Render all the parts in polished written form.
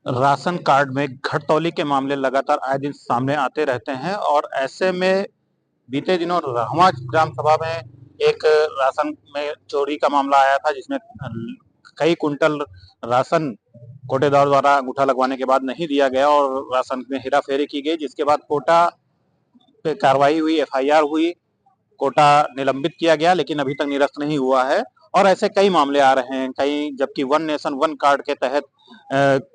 Ration card में घटतौली के मामले लगातार आए दिन सामने आते रहते हैं और ऐसे में बीते दिनों रहवा ग्राम सभा में एक राशन में चोरी का मामला आया था, जिसमें कई कुंटल राशन कोटेदार द्वारा अंगूठा लगवाने के बाद नहीं दिया गया और राशन में हेराफेरी की गई, जिसके बाद कोटा पे कार्रवाई हुई, एफआईआर हुई, कोटा निलंबित किया गया, लेकिन अभी तक निरस्त नहीं हुआ है। और ऐसे कई मामले आ रहे हैं, कई, जबकि वन नेशन वन कार्ड के तहत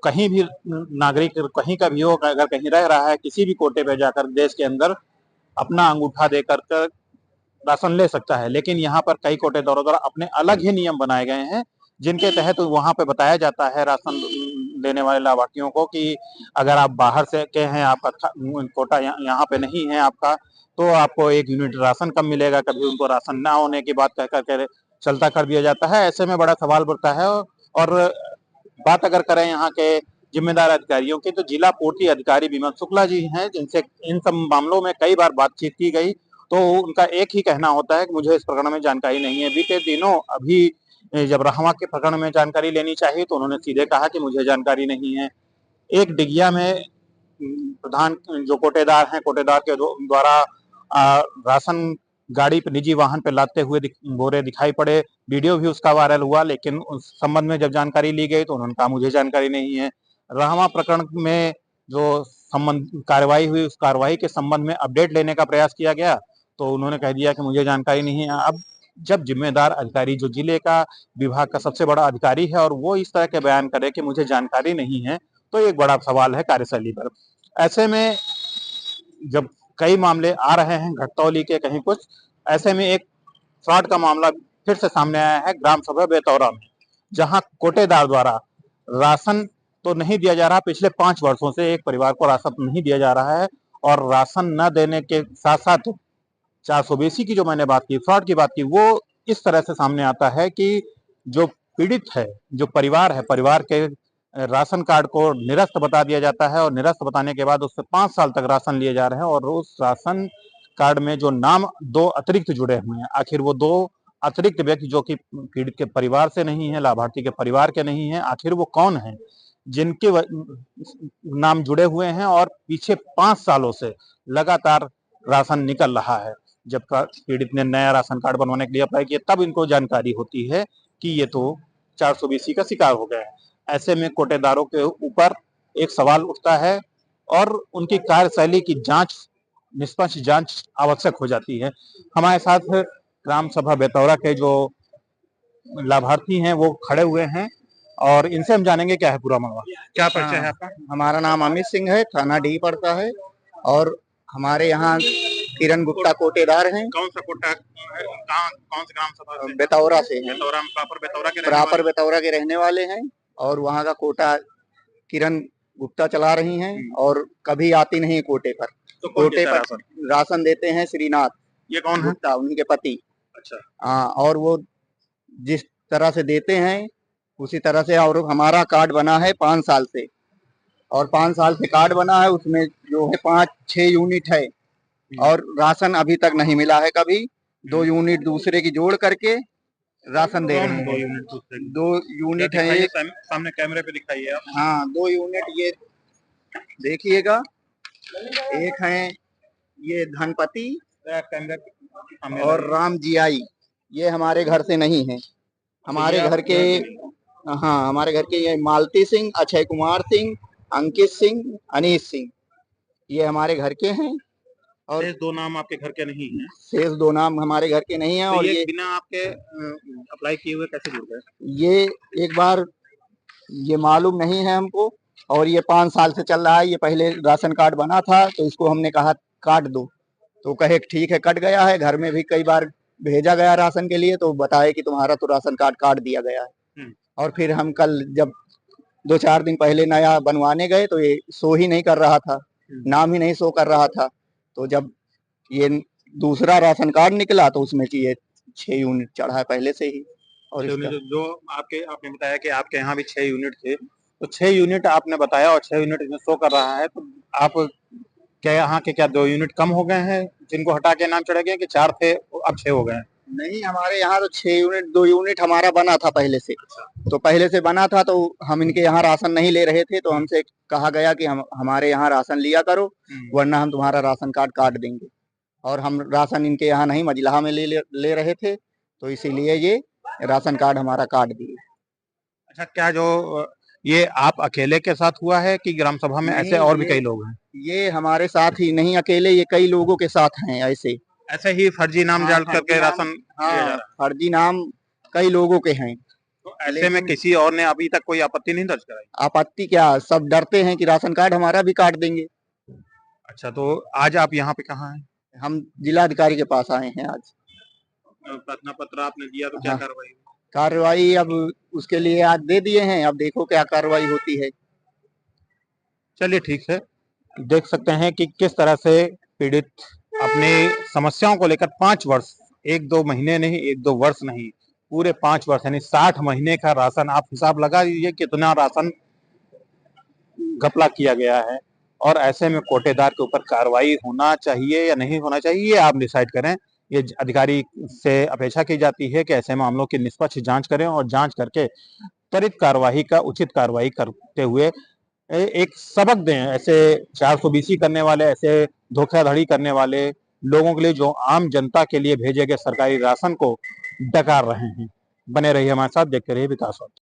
कहीं भी नागरिक कहीं का भी हो, अगर कहीं रह रहा है, किसी भी कोटे पे जाकर देश के अंदर अपना अंगूठा देकर कर राशन ले सकता है। लेकिन यहाँ पर कई कोटेदारों द्वारा अपने अलग ही नियम बनाए गए हैं, जिनके तहत वहां पे बताया जाता है राशन लेने वाले लाभार्थियों को कि अगर आप बाहर से के हैं, आपका कोटा यहाँ पे नहीं है आपका, तो आपको 1 यूनिट राशन कम मिलेगा। कभी उनको राशन ना होने की बात कह करके चलता कर दिया जाता है। ऐसे में बड़ा सवाल उठता है। और बात अगर करें यहाँ के जिम्मेदार अधिकारियों की, तो जिला पूर्ति अधिकारी विमल शुक्ला जी हैं, जिनसे इन सब मामलों में कई बार बातचीत की गई, तो उनका एक ही कहना होता है कि मुझे इस प्रकरण में जानकारी नहीं है। बीते दिनों अभी जब रहवा के प्रकरण में जानकारी लेनी चाहिए, तो उन्होंने सीधे कहा कि मुझे जानकारी नहीं है। एक डिगिया में प्रधान जो कोटेदार हैं, कोटेदार के द्वारा राशन गाड़ी पे, निजी वाहन पे लादते हुए बोरे दिखाई पड़े। वीडियो भी उसका वायरल हुआ, लेकिन उस संबंध में जब जानकारी ली गई तो उन्होंने कहा मुझे जानकारी नहीं है। रहवा प्रकरण में जो संबंध कार्रवाई हुई, उस कार्रवाई के संबंध में अपडेट लेने का प्रयास किया गया, तो उन्होंने कह दिया कि मुझे जानकारी नहीं है। अब जब जिम्मेदार अधिकारी, जो जिले का विभाग का सबसे बड़ा अधिकारी है, और वो इस तरह के बयान करे कि मुझे जानकारी नहीं है, तो एक बड़ा सवाल है कार्यशैली पर। ऐसे में जब कई मामले आ रहे हैं घटतौली के, कहीं कुछ, ऐसे में एक फ्रॉड का मामला फिर से सामने आया है ग्राम सभा बेतौरा में, जहां कोटेदार द्वारा राशन तो नहीं दिया जा रहा। पिछले 5 वर्षों से एक परिवार को राशन नहीं दिया जा रहा है, और राशन न देने के साथ साथ 420 की जो मैंने बात की, फ्रॉड की बात की, वो इस तरह से सामने आता है कि जो पीड़ित है, जो परिवार है, परिवार के राशन कार्ड को निरस्त बता दिया जाता है, और निरस्त बताने के बाद उससे 5 साल तक राशन लिए जा रहे हैं, और उस राशन कार्ड में जो नाम 2 अतिरिक्त जुड़े हुए हैं, आखिर वो 2 अतिरिक्त व्यक्ति जो कि पीड़ित के परिवार से नहीं है, लाभार्थी के परिवार के नहीं है, आखिर वो कौन है जिनके नाम जुड़े हुए हैं और पीछे 5 सालों से लगातार राशन निकल रहा है। जब पीड़ित ने नया राशन कार्ड बनवाने के लिए अप्लाई किया, तब इनको जानकारी होती है कि ये तो 420 का शिकार हो गया है। ऐसे में कोटेदारों के ऊपर एक सवाल उठता है, और उनकी कार्यशैली की जांच, निष्पक्ष जांच आवश्यक हो जाती है। हमारे साथ ग्राम सभा बेतौरा के जो लाभार्थी हैं वो खड़े हुए हैं, और इनसे हम जानेंगे क्या है पूरा मामला। क्या परिचय है आपका? हमारा नाम अमित सिंह है, थाना डी पड़ता है। और हमारे यहाँ किरण गुप्ता कोटेदार हैं। कौन सा कोटा है? कौन से ग्राम सभा से? बेतौरा से हैं। बेतौरा में प्रॉपर बेतौरा के रहने वाले हैं, और वहाँ का कोटा किरण गुप्ता चला रही हैं, और कभी आती नहीं कोटे पर। तो कोटे पर राशन देते हैं श्रीनाथ, ये कौन है? गुप्ता, उनके पति। अच्छा। हाँ, और वो जिस तरह से देते हैं उसी तरह से। और हमारा कार्ड बना है 5 साल से, और 5 साल से कार्ड बना है, उसमें जो है 5-6 यूनिट है, और राशन अभी तक नहीं मिला है कभी। 2 यूनिट दूसरे की जोड़ करके राशन दे रहे हैं। 2 यूनिट है, सामने कैमरे पे दिखाइए आप। हाँ, 2 यूनिट ये देखिएगा। एक है ये धनपति और राम जी आई, ये हमारे घर से नहीं है। हमारे घर के, हाँ, हमारे घर के ये मालती सिंह, अक्षय कुमार सिंह, अंकित सिंह, अनीश सिंह, ये हमारे घर के हैं। और शेष 2 नाम आपके घर के नहीं हैं? शेष 2 नाम हमारे घर के नहीं हैं। तो और ये बिना आपके अप्लाई किए हुए कैसे जुड़ गए? ये एक बार ये मालूम नहीं है हमको, और ये 5 साल से चल रहा है। ये पहले राशन कार्ड बना था, तो इसको हमने कहा काट दो, तो कहे ठीक है, कट गया है। घर में भी कई बार भेजा गया राशन के लिए, तो बताए कि तुम्हारा तो राशन कार्ड काट दिया गया है। और फिर हम कल जब 2-4 दिन पहले नया बनवाने गए, तो ये शो ही नहीं कर रहा था, नाम ही नहीं शो कर रहा था। तो जब ये दूसरा राशन कार्ड निकला, तो उसमें कि ये 6 यूनिट चढ़ा है पहले से ही। और जो आपने बताया कि आपके यहाँ भी 6 यूनिट थे, तो 6 यूनिट आपने बताया और 6 यूनिट इसमें शो कर रहा है, तो आप क्या यहाँ के 2 यूनिट कम हो गए हैं जिनको हटा के नाम चढ़े गए, कि 4 थे अब 6 हो गए हैं? नहीं, हमारे यहाँ तो 6 यूनिट 2 यूनिट हमारा बना था पहले से। तो पहले से बना था तो हम इनके यहाँ राशन नहीं ले रहे थे, तो हमसे कहा गया कि हम हमारे यहाँ राशन लिया करो, वरना हम तुम्हारा राशन कार्ड काट देंगे। और हम राशन इनके यहाँ नहीं मजलहा में ले रहे थे, तो इसीलिए ये राशन कार्ड हमारा काट दिए। अच्छा, क्या जो ये आप अकेले के साथ हुआ है कि ग्राम सभा में ऐसे नहीं, और भी कई लोग हैं? ये हमारे साथ ही नहीं अकेले, ये कई लोगों के साथ हैं ऐसे। ऐसे ही फर्जी नाम हाँ, डाल फर्जी करके नाम, राशन दिया जा हाँ, रहा फर्जी नाम कई लोगों के हैं। है। तो ऐसे में किसी और ने अभी तक कोई आपत्ति नहीं दर्ज कराई? आपत्ति क्या, सब डरते हैं कि राशन कार्ड हमारा भी काट देंगे। अच्छा, तो आज आप यहाँ पे कहाँ हैं? हम जिलाधिकारी के पास आए हैं आज। प्रार्थना पत्र आपने दिया, तो क्या हाँ, कार्रवाई हुई? कार्रवाई अब उसके लिए आज दे दिए हैं, अब देखो क्या कार्रवाई होती है। चलिए, ठीक है। देख सकते हैं कि किस तरह से पीड़ित अपनी समस्याओं को लेकर 5 वर्ष, 1-2 महीने नहीं, 1-2 वर्ष नहीं, पूरे 5 वर्ष यानी 60 महीने का राशन, आप हिसाब लगा लीजिए कितना राशन घपला किया गया है। और ऐसे में कोटेदार के ऊपर कार्रवाई होना चाहिए या नहीं होना चाहिए, ये आप डिसाइड करें। ये अधिकारी से अपेक्षा की जाती है कि ऐसे मामलों की निष्पक्ष जांच करें और जांच करके त्वरित कार्रवाई का उचित कार्रवाई करते हुए एक सबक दें ऐसे 420 करने वाले, ऐसे धोखाधड़ी करने वाले लोगों के लिए, जो आम जनता के लिए भेजे गए सरकारी राशन को डकार रहे हैं। बने रहिए हमारे साथ, देखते रहिए विकास वार्ता।